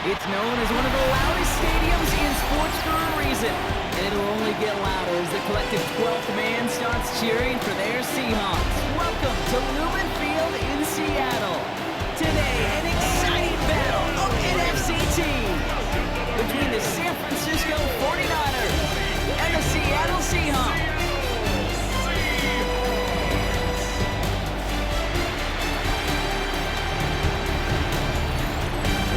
It's known as one of the loudest stadiums in sports for a reason, and it'll only get louder as the collective 12th man starts cheering for their Seahawks. Welcome to Lumen Field in Seattle. Today, an exciting battle of NFC teams between the San Francisco 49ers and the Seattle Seahawks.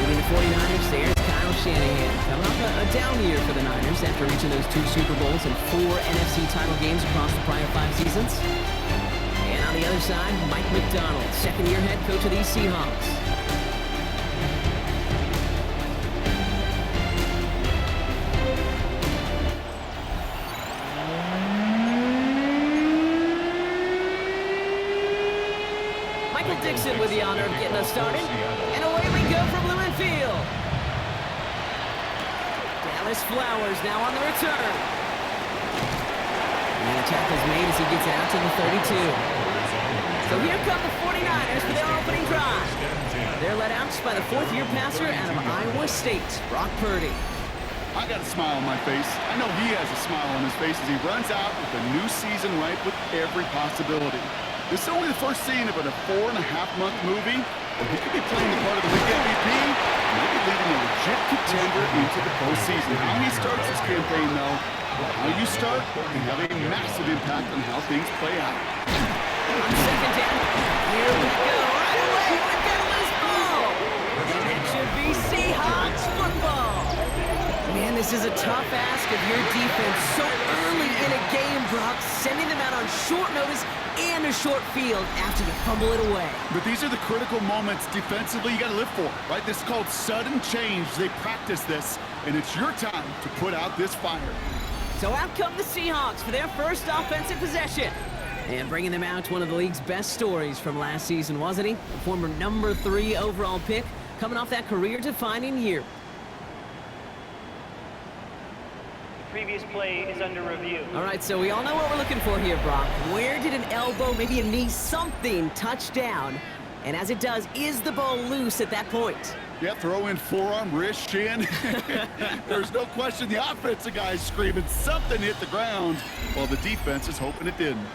The 49ers, there's Kyle Shanahan. Coming off a down year for the Niners after reaching those 2 Super Bowls and 4 NFC title games across the prior 5 seasons. And on the other side, Mike McDonald, second-year head coach of these Seahawks. Michael Dixon with the honor of getting us started. And away we go from Lumen Field. Dallas Flowers now on the return. And the tackle's made as he gets it out to the 32. So here come the 49ers for their opening drive. They're led out by the 4th-year passer out of Iowa State, Brock Purdy. I got a smile on my face. I know he has a smile on his face as he runs out with a new season ripe with every possibility. This is only the first scene of a 4.5-month movie, but he could be playing the part of the league MVP, maybe leading a legit contender into the postseason. How he starts his campaign, though, how you start can have a massive impact on how things play out. On second down, here we go. Right away, we're getting this ball. And it should be Seahawks football. Man, this is a tough ask of your defense so early in a game, Brock, sending them out on short notice and a short field after you fumble it away. But these are the critical moments defensively you got to live for, right? This is called sudden change. They practice this, and it's your time to put out this fire. So out come the Seahawks for their first offensive possession. And bringing them out, one of the league's best stories from last season, wasn't he? The former number 3 overall pick, coming off that career-defining year. Previous play is under review. All right, so we all know what we're looking for here, Brock. Where did an elbow, maybe a knee, something touch down? And as it does, is the ball loose at that point? Yeah, throw in forearm, wrist, shin. There's no question the offensive guy's screaming something hit the ground while the defense is hoping it didn't.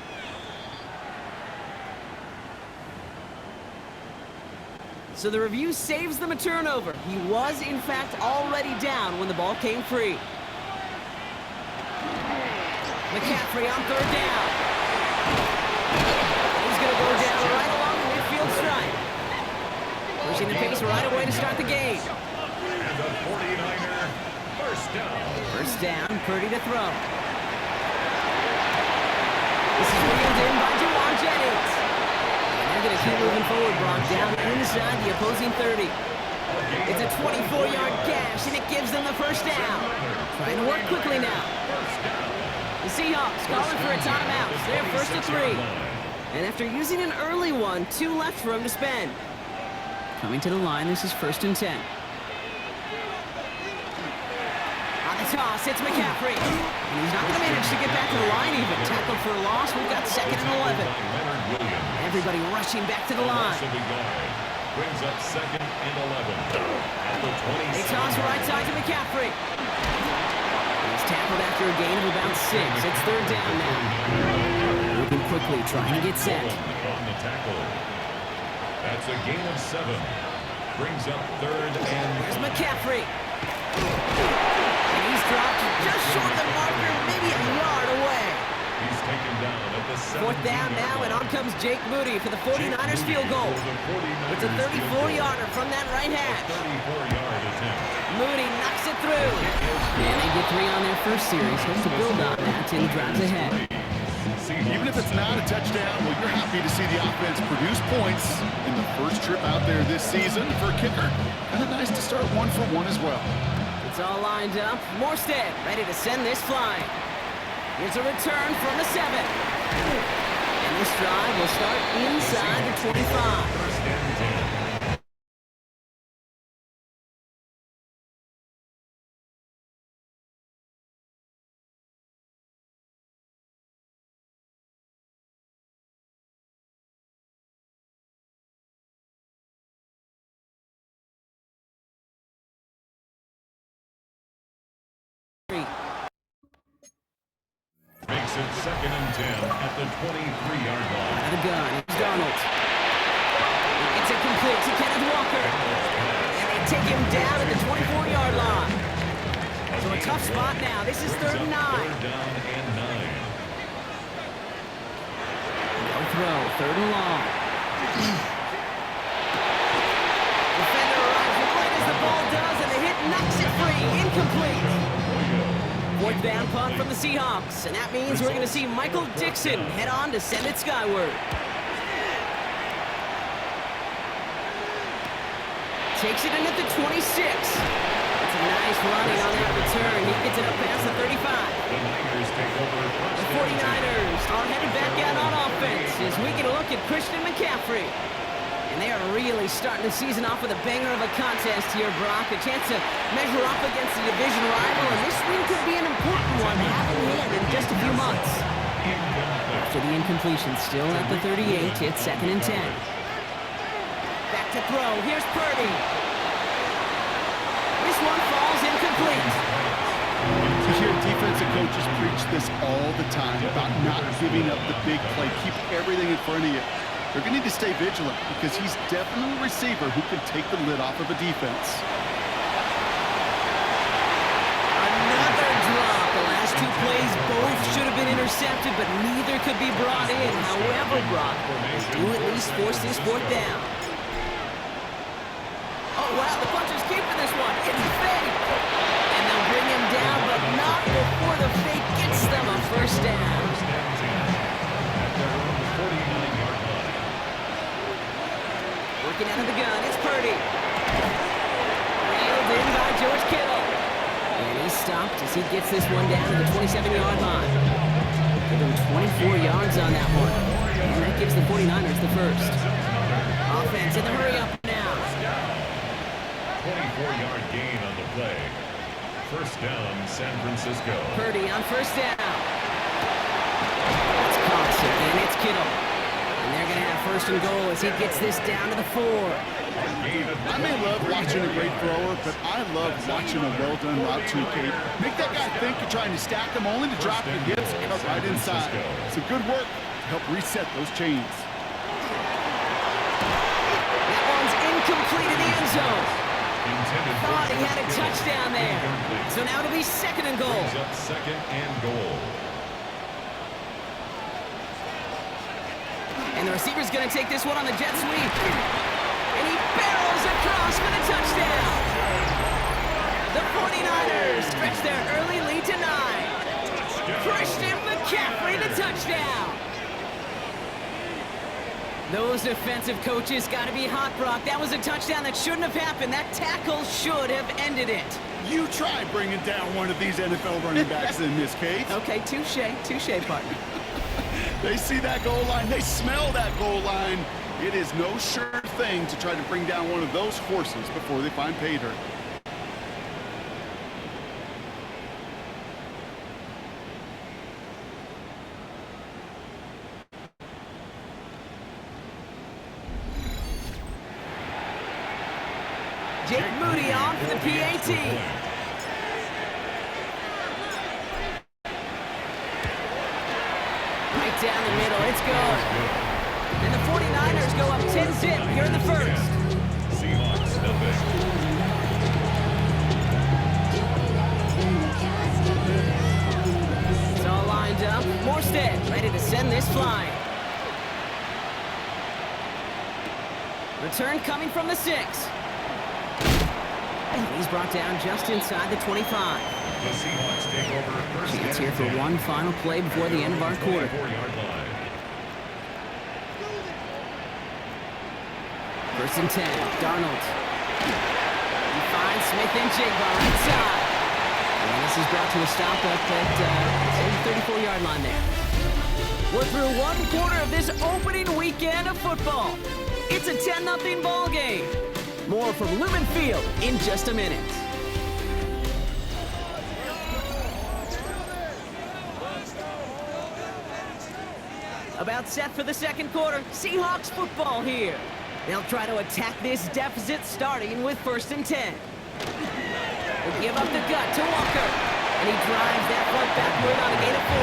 So the review saves them a turnover. He was, in fact, already down when the ball came free. McCaffrey on 3rd down. He's going to go down right along the midfield stripe. Pushing the pace right away to start the game. And the 49er first down. First down, Purdy to throw. This is reeled in by Juwan Jennings. And they're going to keep moving forward, Brock, down inside the opposing 30. It's a 24-yard gash, and it gives them the first down. Trying to work quickly now. The Seahawks calling for a timeout. They're first and 3. And after using an early one, 2 left for him to spend. Coming to the line, this is first and 10. On the toss, it's McCaffrey. And he's not going to manage to get back to the line even. Tackled for a loss. We've got 2nd and 11. Everybody rushing back to the line. Brings up 2nd and 11. At the 20. They toss right side to McCaffrey. He's tackled after a gain of about 6. It's 3rd down now. Moving quickly, trying to get set. On the tackle. That's a gain of 7. Brings up 3rd and... Here's McCaffrey. And he's dropped just short of the marker, maybe a yard away. He's taken down at the 4th down now, and on comes Jake Moody for the 49ers field goal. It's a 34-yarder from that right hash. 34-yard attempt. Moody knocks it through. And they get 3 on their first series. Hope to build on that in the drives ahead. Even if it's not a touchdown, well, you're happy to see the offense produce points in the first trip out there this season for a kicker. Kind of nice to start 1 for 1 as well. It's all lined up. Morstead ready to send this flying. Here's a return from the 7. And this drive will start inside the 25. First and 10. Makes it 2nd and 10 at the 23-yard line. Out of gun. Here's Darnold. It's a complete to Kenneth Walker. And they take him down at the 24-yard line. So a tough spot now. This is 3rd and 9. 3rd down and 9. No throw. 3rd and long. Defender arrives right as the ball does, and the hit knocks it free. Incomplete. 4th down punt from the Seahawks, and that means we're going to see Michael Dixon head on to send it skyward. Takes it in at the 26. That's a nice running on that return. He gets it up past the 35. The Niners take over. The 49ers are headed back out on offense as we get a look at Christian McCaffrey. And they are really starting the season off with a banger of a contest here, Brock. A chance to measure up against the division rival, and this win could be an important one to have in hand in just a few months. After the incompletion, still at the 38, it's 2nd and 10. Back to throw. Here's Purdy. This one falls incomplete. You hear defensive coaches preach this all the time about not giving up the big play. Keep everything in front of you. They're going to need to stay vigilant because he's definitely a receiver who can take the lid off of a defense. Another drop. The last 2 plays both should have been intercepted, but neither could be brought in. However, Brock, they do at least force this 4th down. Oh, wow, the puncher's keeping this one. It's fake. And they'll bring him down, but not before the fake gets them a 1st down. Working out of the gun, it's Purdy. Reeled in by George Kittle. And he's stopped as he gets this one down to the 27-yard line. Give him 24 yards on that one. And that gives the 49ers the 1st. Offense in the hurry-up now. 24-yard gain on the play. 1st down, San Francisco. Purdy on 1st down. It's Cox and it's Kittle. And they're going to have 1st and goal as he gets this down to the 4. I may love watching a great thrower, but I love watching a well-done route to Kate. Make that guy think you're trying to stack him only to drop the hits and cut right inside. It's a good work to help reset those chains. That one's incomplete in the end zone. Thought he had a touchdown there. So now it'll be 2nd and goal. 2nd and goal. And the receiver's going to take this one on the jet sweep. And he barrels across for the touchdown. The 49ers stretch their early lead to 9. Christian McCaffrey, the touchdown. Those defensive coaches got to be hot, Brock. That was a touchdown that shouldn't have happened. That tackle should have ended it. You try bringing down one of these NFL running backs in this case. Okay, touche, partner. They see that goal line. They smell that goal line. It is no sure thing to try to bring down one of those horses before they find pay dirt. Jake Moody on for the PAT. Right down the middle, it's good. And the 49ers go up 10-zip here in the 1st. Seahawks nothing. It's all lined up. Morstead ready to send this flying. Return coming from the 6. He's brought down just inside the 25. The Seahawks take over. Chance here for one final play before the end of our quarter. 4-yard line. 1st and 10. Darnold. He finds Smith and Jigba inside. And this is brought to a stop up at the 34-yard line there. We're through one quarter of this opening weekend of football. It's a 10-0 ball game. More from Lumen Field in just a minute. About set for the 2nd quarter. Seahawks football here. They'll try to attack this deficit starting with 1st and 10. They'll give up the gut to Walker. And he drives that front backward on a gain of 4.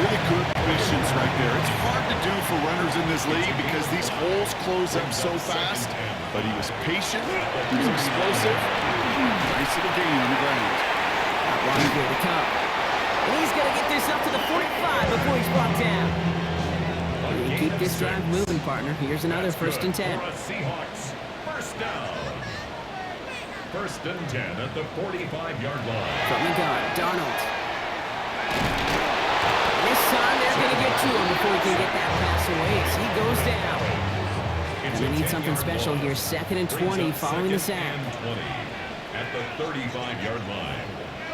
Really good missions right there. It's hard to do for runners in this league because these holes close up so fast. But he was patient, he was explosive. Nice little gain on the ground. Got one here to come. And he's going to get this up to the 45 before he's brought down. You keep this drive moving, partner. Here's another 1st and 10. Seahawks, first down. 1st and 10 at the 45-yard line. From the gun, Darnold. This time they're going to get to him before he can get that pass away as he goes down. And they need something special here. 2nd and 20 following the sack. 20 at the 35-yard line.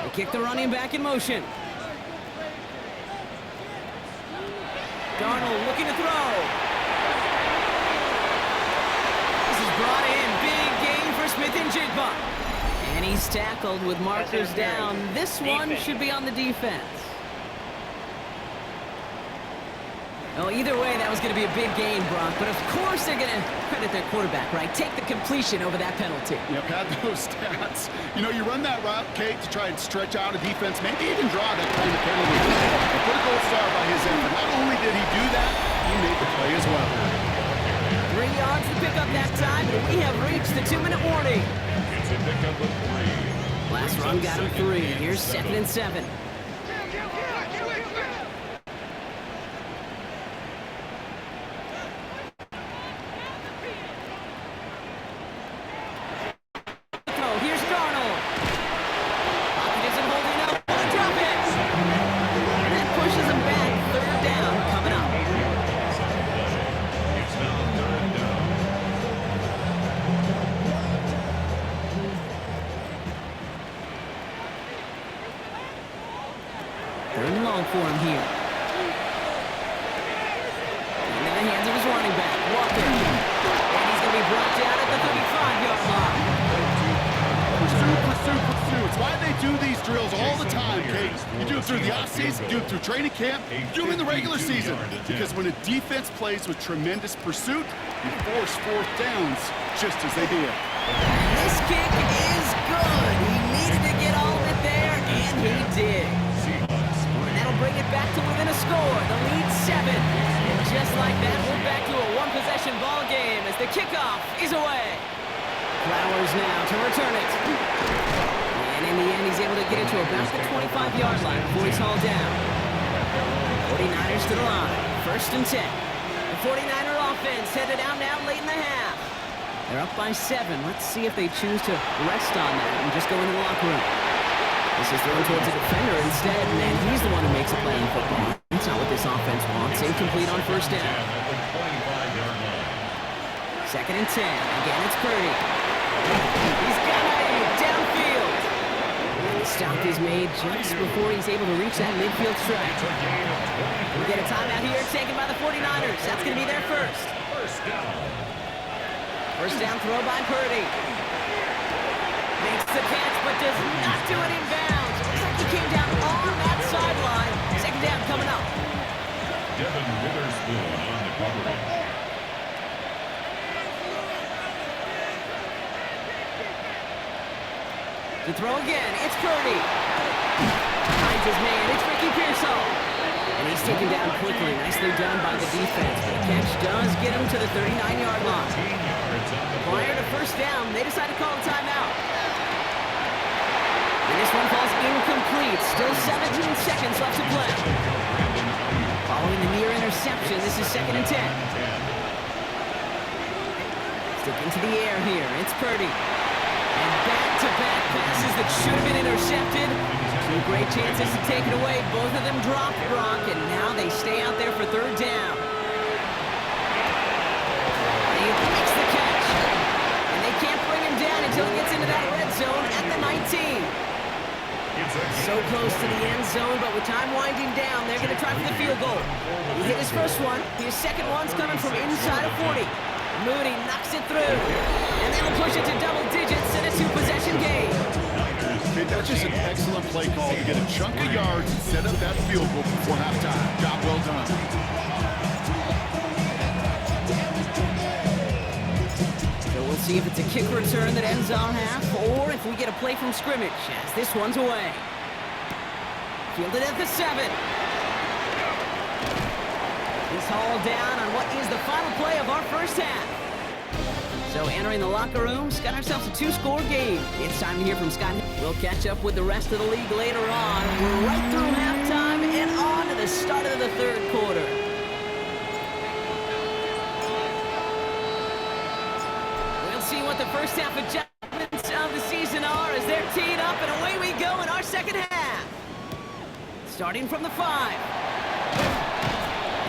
They kick the running back in motion. Darnold looking to throw. This is brought in. Big gain for Smith-Njigba. And he's tackled with markers down. This one should be on the defense. Well, either way, that was going to be a big gain, Brock. But of course they're going to credit their quarterback, right? Take the completion over that penalty. Yep, had those stats. You know, you run that route, Kate, to try and stretch out a defense, maybe even draw that kind of penalty. And put a gold star by his effort. Not only did he do that, he made the play as well. 3 yards to pick up that time, but we have reached the 2-minute warning. It's a pickup of 3. Last run got him 3. Here's 2nd and 7. For him here. Into the hands of his running back, Walker. And he's going to be brought down at the 35-yard line. Pursue. It's why they do these drills all the time, Kate. You do it through the offseason, you do it through training camp, you do it in the regular season. Because when a defense plays with tremendous pursuit, you force 4th downs just as they did. And this kick is good. He needed to get all of it there, and he did. That'll bring it back to within a score. The lead 7. And just like that, we're back to a 1-possession ball game as the kickoff is away. Flowers now to return it. And in the end, he's able to get it to about the 25-yard line before he's hauled down. 49ers to the line. 1st and 10. The 49er offense headed out now late in the half. They're up by 7. Let's see if they choose to rest on that and just go into the locker room. This is thrown towards a defender instead, and he's the one who makes a play in football. That's not what this offense wants. Incomplete on 1st down. 2nd and 10. Again, it's Purdy. He's got it downfield. And the stop is made just before he's able to reach that midfield strike. We get a timeout here taken by the 49ers. That's going to be their first. First down throw by Purdy. Makes the catch, but does not do it in bounds. It looks like he came down on that sideline. 2nd down coming up. Devin Witherspoon on the coverage. To throw again, it's Purdy. Finds his man, it's Ricky Pearsall. And he's taken down quickly. Nicely done by the defense. But the catch does get him to the 39-yard line. Prior to 1st down, they decide to call a timeout. And this one falls incomplete. Still 17 seconds left to play. Following the near interception, this is 2nd and 10. Sticking to the air here. It's Purdy. And back-to-back passes that should have been intercepted. 2 great chances to take it away. Both of them dropped, Brock, and now they stay out there for 3rd down. He makes the catch. And they can't bring him down until he gets into that red zone at the 19. So close to the end zone, but with time winding down, they're going to try for the field goal. He hit his first one. His second one's coming from inside of 40. Mooney knocks it through. And they will push it to double digits in a 2-possession game. Okay, that's just an excellent play call to get a chunk of yards and set up that field goal before halftime. Job well done. So we'll see if it's a kick return that ends our half, or if we get a play from scrimmage, as this one's away. Fielded at the 7. He's hauled down on what is the final play of our first half. So entering the locker room, got ourselves a 2-score game. It's time to hear from Scott. We'll catch up with the rest of the league later on. We're right through halftime and on to the start of the third quarter. We'll see what the first half adjustments of the season are as they're teed up, and away we go in our second half. Starting from the 5.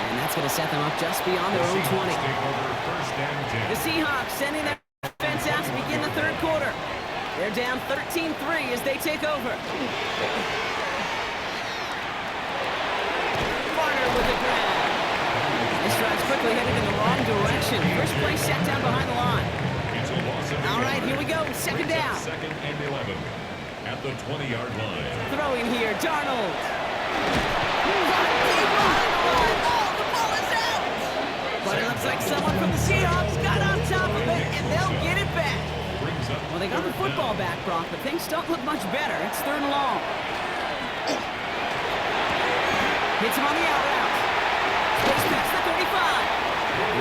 And that's going to set them up just beyond their own 20. The Seahawks sending their defense out to begin the third quarter. They're down 13-3 as they take over. Varner with the grab. This drive's quickly headed in the wrong direction. First play set down behind the line. All right, here we go. Second down. Second and 11 at the 20-yard line. Throwing here, Darnold. But it looks like someone from the Seahawks got on top of it, and they'll get it back. Well, they got the football back, Brock, but things don't look much better. It's third and long. Hits him on the out route. Space past the 35.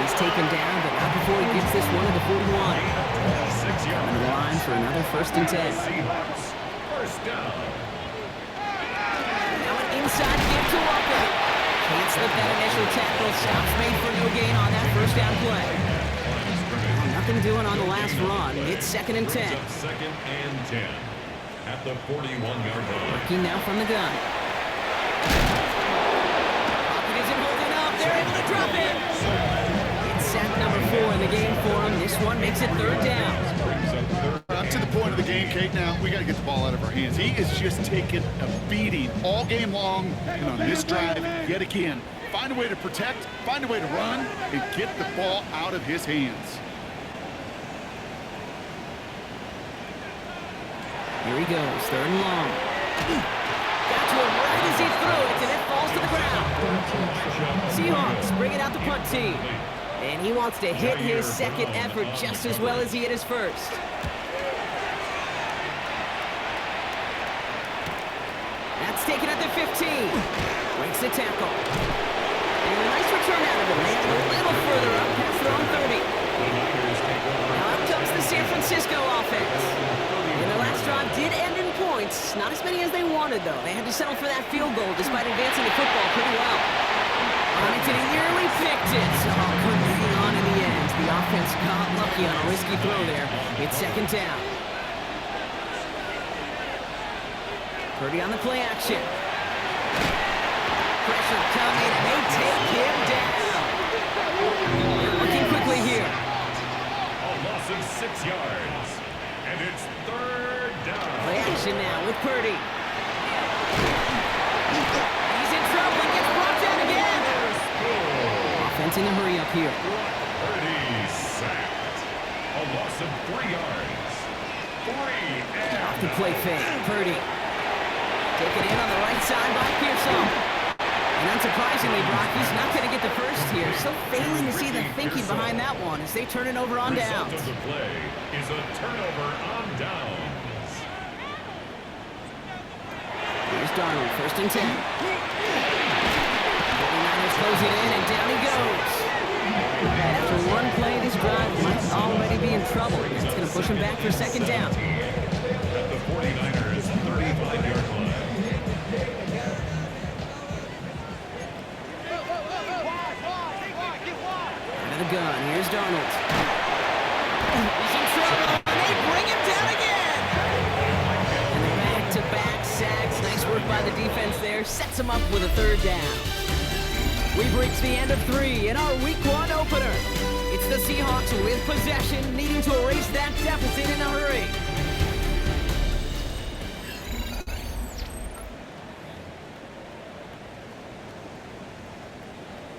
He's taken down, but not before he gets this one to the 41. On the line for another 1st and 10. First down. Now an inside give to Walker. Can't slip that initial tackle. Stops made for no gain on that first down play. Nothing doing on the last run. It's 2nd and 10. Second and 10 at the 41-yard line. Working now from the gun. Pocket isn't holding up. They're able to drop it. It's sack number 4 in the game for him. This one makes it third down. Up to the point of the game, Kate, now we got to get the ball out of our hands. He is just taking a beating all game long, and on this drive, yet again, find a way to protect, find a way to run, and get the ball out of his hands. Here he goes, third and long. Got to him right as he threw it, and it falls to the ground. Seahawks bring it out the punt team. And he wants to hit his second effort just as well as he hit his first. That's taken at the 15. Breaks the tackle. And a nice return out of him. And a little further up past their own 30. Now up comes the San Francisco offense. And the last drive did end in points. Not as many as they wanted, though. They had to settle for that field goal despite advancing the football pretty well. Huntington nearly picked it. Couldn't hang on in the end. The offense got lucky on a risky throw there. It's 2nd down. Purdy on the play action. Pressure coming, and they take him down. Looking quickly here. A loss of 6 yards. And it's third down. Play action now with Purdy. He's in trouble and gets brought down again. Offense in a hurry up here. Purdy sacked. A loss of 3 yards. 3 and Off the play fake. Purdy. Taken in on the right side by Pearson. And unsurprisingly, Brock, he's not going to get the first here. Still failing to see the thinking behind that one as they turn it over on downs. Result of the play is a turnover on downs. Here's Darnold, 1st and 10. 49ers close it in, and down he goes. And after one play, this drive might already be in trouble. It's going to push him back for 2nd down. At the 49ers 35-yard line. Out of the gun, here's Darnold. He's in trouble, and they bring him down again. And the back-to-back sacks. Nice work by the defense there. Sets him up with a third down. We've reached the end of 3 in our Week 1 opener. It's the Seahawks with possession, needing to erase that deficit in a hurry.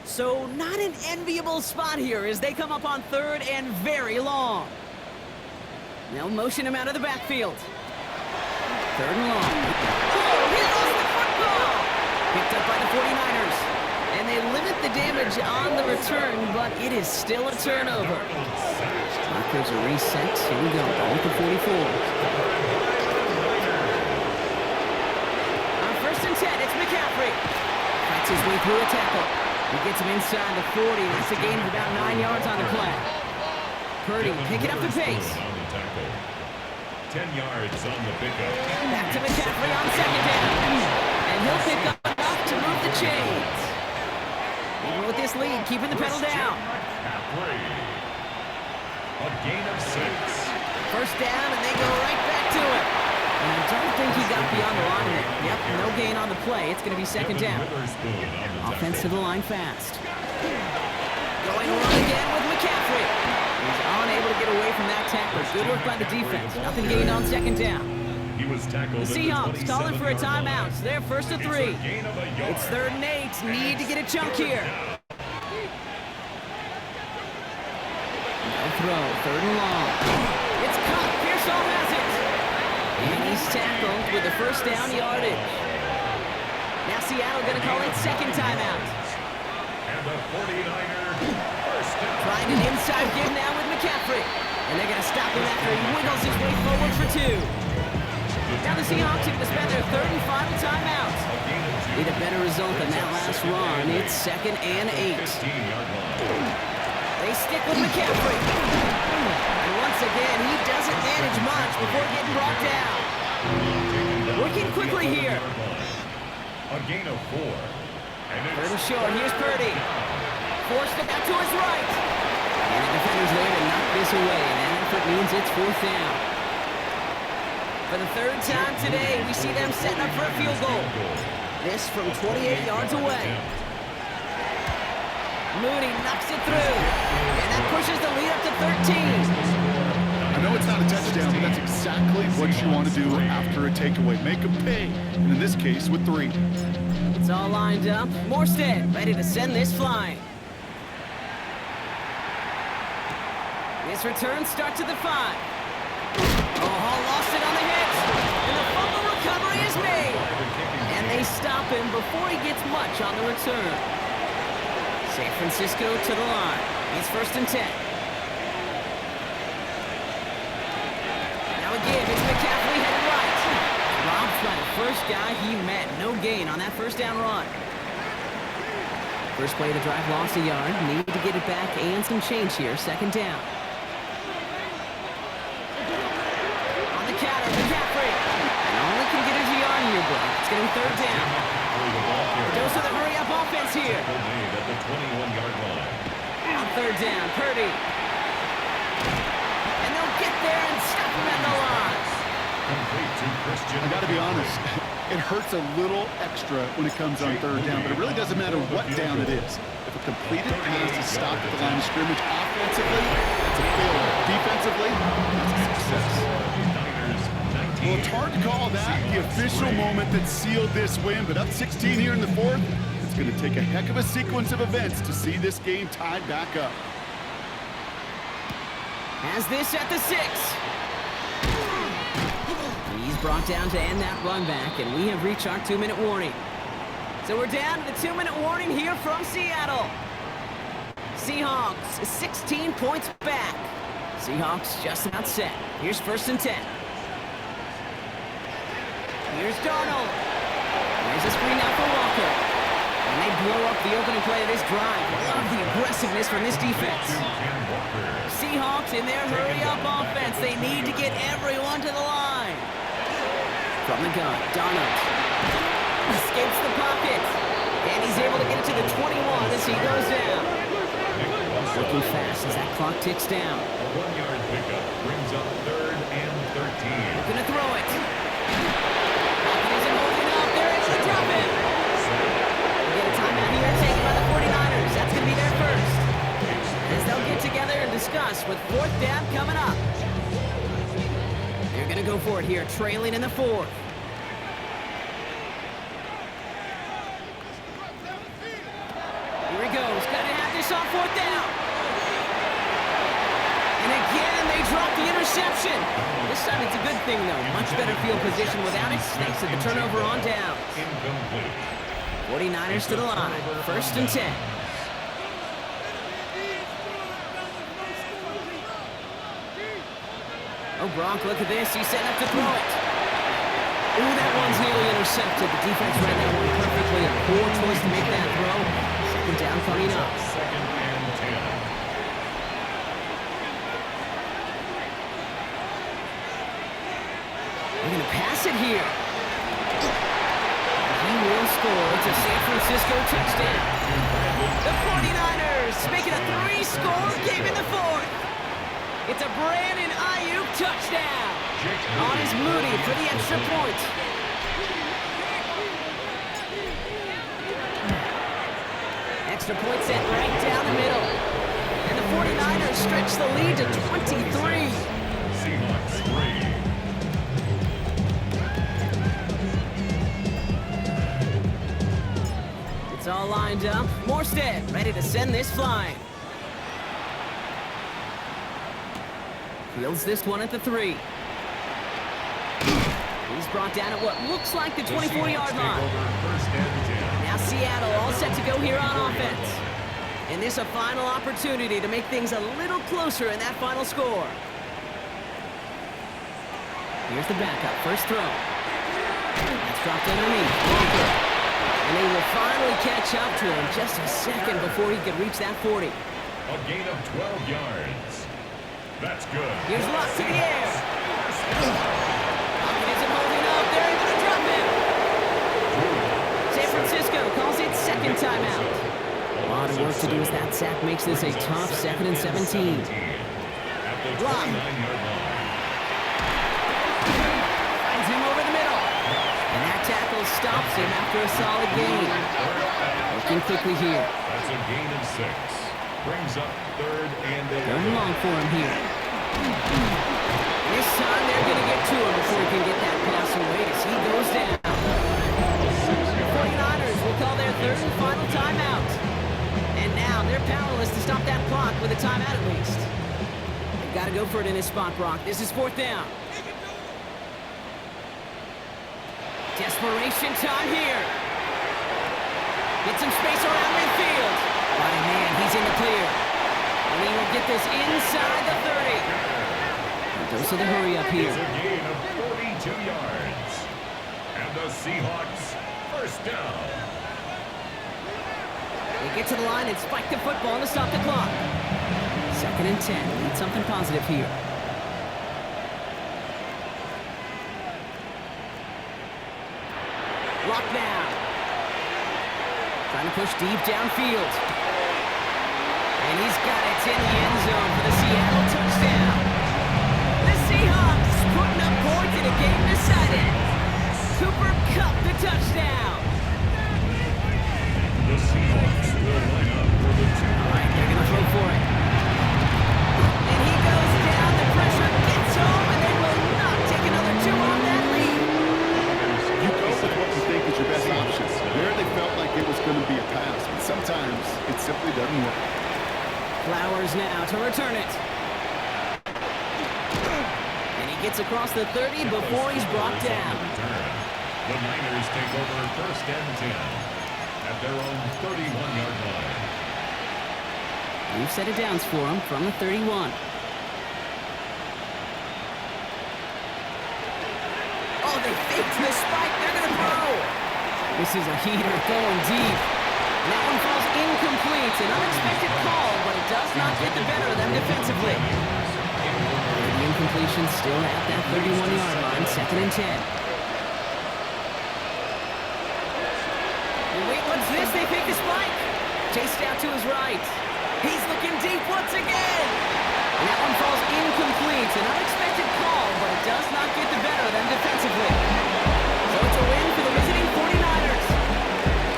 So not an enviable spot here as they come up on 3rd and very long. They'll motion him out of the backfield. 3rd and long. Oh, he lost the football! Picked up by the 49ers. And they limit limit the damage on the return, but it is still a turnover. Markers are reset. Here we go. Ball with the 44. On 1st and 10, it's McCaffrey. Fights his way through a tackle. He gets him inside the 40. That's a gain of about 9 yards on the play. Purdy picking up the pace. 10 yards on the pickup. Back to McCaffrey on 2nd down. And he'll pick up enough to move the chains. Even with this lead, keeping the pedal down. A gain of 6. 1st down, and they go right back to it. And I don't think he got beyond the line there. Yep, no gain on the play. It's going to be 2nd down. Offense to the line fast. Going on again with McCaffrey. He's unable to get away from that tackle. Good work by the defense. Nothing gained on 2nd down. He was tackled. The Seahawks calling for a timeout. So they're 1st and 3. It's 3rd and 8. Need to get a chunk here. No throw. 3rd and long. It's caught. Pearsall has it. And he's tackled with the 1st down yardage. Now Seattle going to call it 2nd timeout. And the 49er first down. Trying an inside give now with McCaffrey. And they're going to stop him after he wiggles his way forward for 2. Now the Seahawks are going to spend their 3rd and final timeout. Need a better result than that last run. It's 2nd and 8. They stick with McCaffrey. And once again, he doesn't manage much before getting brought down. Working quickly here. A gain of 4. 3rd and short. Here's Purdy. Forced it out to his right. And the defender's there to knock this away. And that effort means it's 4th down. For the 3rd time today, we see them setting up for a field goal. This from 28 yards away. Mooney knocks it through. And that pushes the lead up to 13. I know it's not a touchdown, but that's exactly what you want to do after a takeaway. Make them pay, and in this case, with 3. It's all lined up. Morstead ready to send this flying. This return starts at the 5. Oh, Hall lost it on the hit. And the fumble recovery is made. And they stop him before he gets much on the return. San Francisco to the line. It's 1st and 10. Now again, it's McCaffrey headed right. Rob's by the first guy he met. No gain on that 1st down run. First play of the drive lost a yard. Need to get it back and some change here. 2nd down. On the counter, McCaffrey. And only can get a yard here, bro. It's going to be 3rd down. Dose of the hurry-up offense here. At the 21-yard line. On 3rd down, Purdy. And they'll get there and stop him at the line. Complete to Christian. I got to be honest, it hurts a little extra when it comes on 3rd down, but it really doesn't matter what down it is. If a completed pass is stopped at the line of scrimmage, offensively, it's a failure. Defensively, that's a success. Well, it's hard to call that the official moment that sealed this win, but up 16 here in the 4th, it's going to take a heck of a sequence of events to see this game tied back up. Has this at the 6. He's brought down to end that run back, and we have reached our 2-minute warning. So we're down to the 2-minute warning here from Seattle. Seahawks 16 points back. Seahawks just about set. Here's 1st and 10. Here's Darnold. There's a screen out for Walker. And they blow up the opening play of this drive. Love the aggressiveness from this defense. Seahawks in their hurry-up offense. They need to get everyone to the line. From the gun, Darnold escapes the pocket. And he's able to get it to the 21 as he goes down. Looking fast as that clock ticks down. A 1-yard pickup brings up 3rd and 13. Looking to throw it. Drop it. We get a timeout here taken by the 49ers. That's going to be their first. As they'll get together and discuss with 4th down coming up. They're going to go for it here, trailing in the 4th. Here he goes. Got to have this on 4th down. And again, they drop the interception. This time it's a good thing, though. Much better field position without it. Thanks to the turnover on down. 49ers to the line. 1st and 10. Oh, Gronk, look at this. He's setting up to throw it. Ooh, that one's nearly intercepted. The defense read that one perfectly. A poor choice to make that throw. Second down coming up. Second and 10. We're going to pass it here. He will score. It's a San Francisco touchdown. The 49ers make it a 3-score game in the fourth. It's a Brandon Ayuk touchdown. On his Moody for the extra point. Extra point set right down the middle. And the 49ers stretch the lead to 23. Seahawks 3. It's all lined up. Morstead ready to send this flying. Fields this one at the 3. He's brought down at what looks like the 24-yard line. First and 10. Now Seattle all set to go here on offense. And this a final opportunity to make things a little closer in that final score. Here's the backup. First throw. It's dropped underneath. And they will finally catch up to him just a second before he could reach that 40. A gain of 12 yards. That's good. Here's Luck to the air. Lockett isn't holding up. They're able to drop him. San Francisco calls it second timeout. A lot of work to do as that sack makes this a tough 2nd and 17. At the 29-yard Block. line. Finds him over the middle. And that tackle stops him after a solid gain. Working quickly here. That's a gain of 6. Brings up 3rd and 8. Going long for him here. This time they're going to get to him before he can get that pass away as he goes down. The 49ers will call their 3rd and final timeout. And now they're powerless to stop that clock with a timeout at least. They've got to go for it in this spot, Brock. This is 4th down. Desperation time here. Get some space around midfield. But man, he's in the clear. And he will get this inside the 30. And goes to the hurry up here. It's a gain of 42 yards. And the Seahawks first down. They get to the line and spike the football to stop the clock. 2nd and 10. Need something positive here. Lockdown. Trying to push deep downfield. And he's got it in the end zone for the Seattle touchdown. The Seahawks putting up points in a game decided. Cooper Kupp the touchdown. The Seahawks will line up for the 2. All right, they're going to throw for it. And he goes down. The pressure gets home, and they will not take another 2 off that lead. You go with what you think is your best option. There they felt like it was going to be a pass, but sometimes it simply doesn't work. Flowers now to return it. And he gets across the 30 before he's brought down. The Niners take over 1st and 10 at their own 31-yard line. We've set it downs for him from the 31. Oh, they faked the spike. They're going to throw. This is a heater going deep. And that one falls incomplete. An unexpected call, but it does not get the better of them defensively. The incompletion still at that 31-yard line, 2nd and 10. And wait, what's this? They fake the spike. Chased out to his right. He's looking deep once again. And that one falls incomplete. An unexpected call, but it does not get the better of them defensively. So it's a win for the visiting 49ers.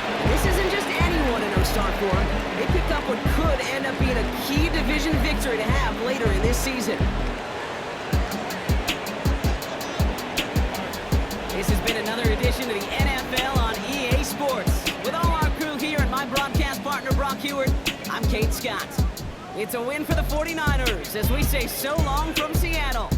And this isn't just anyone in our start for them. They picked up what could end up being a key division victory to have later in this season. This has been another edition of the NFL on EA Sports. With all our crew here and my broadcast partner, Brock Hewart, I'm Kate Scott. It's a win for the 49ers as we say so long from Seattle.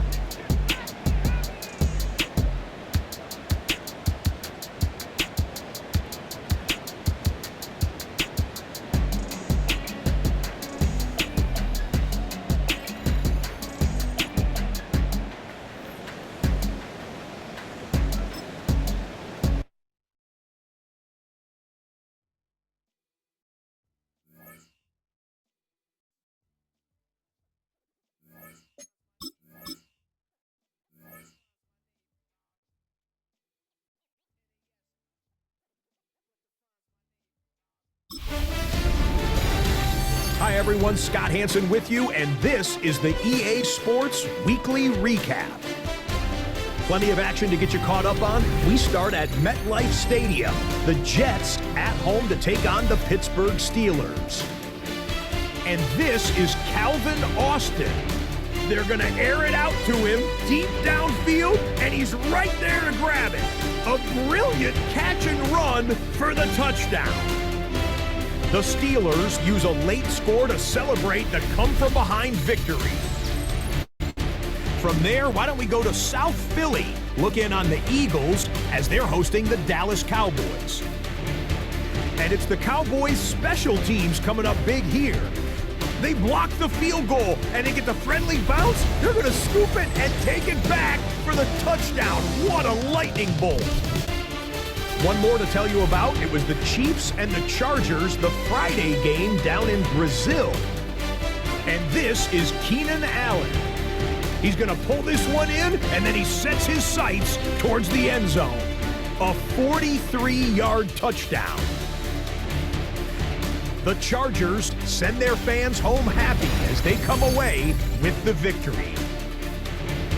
everyone, Scott Hansen with you, and this is the EA Sports Weekly Recap. Plenty of action to get you caught up on. We start at MetLife Stadium. The Jets at home to take on the Pittsburgh Steelers. And this is Calvin Austin. They're going to air it out to him deep downfield, and he's right there to grab it. A brilliant catch and run for the touchdown. The Steelers use a late score to celebrate the come-from-behind victory. From there, why don't we go to South Philly, look in on the Eagles as they're hosting the Dallas Cowboys. And it's the Cowboys' special teams coming up big here. They block the field goal, and they get the friendly bounce. They're going to scoop it and take it back for the touchdown. What a lightning bolt. One more to tell you about. It was the Chiefs and the Chargers, the Friday game down in Brazil. And this is Keenan Allen. He's going to pull this one in, and then he sets his sights towards the end zone. A 43-yard touchdown. The Chargers send their fans home happy as they come away with the victory.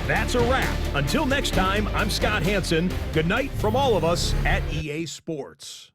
That's a wrap. Until next time, I'm Scott Hansen. Good night from all of us at EA Sports.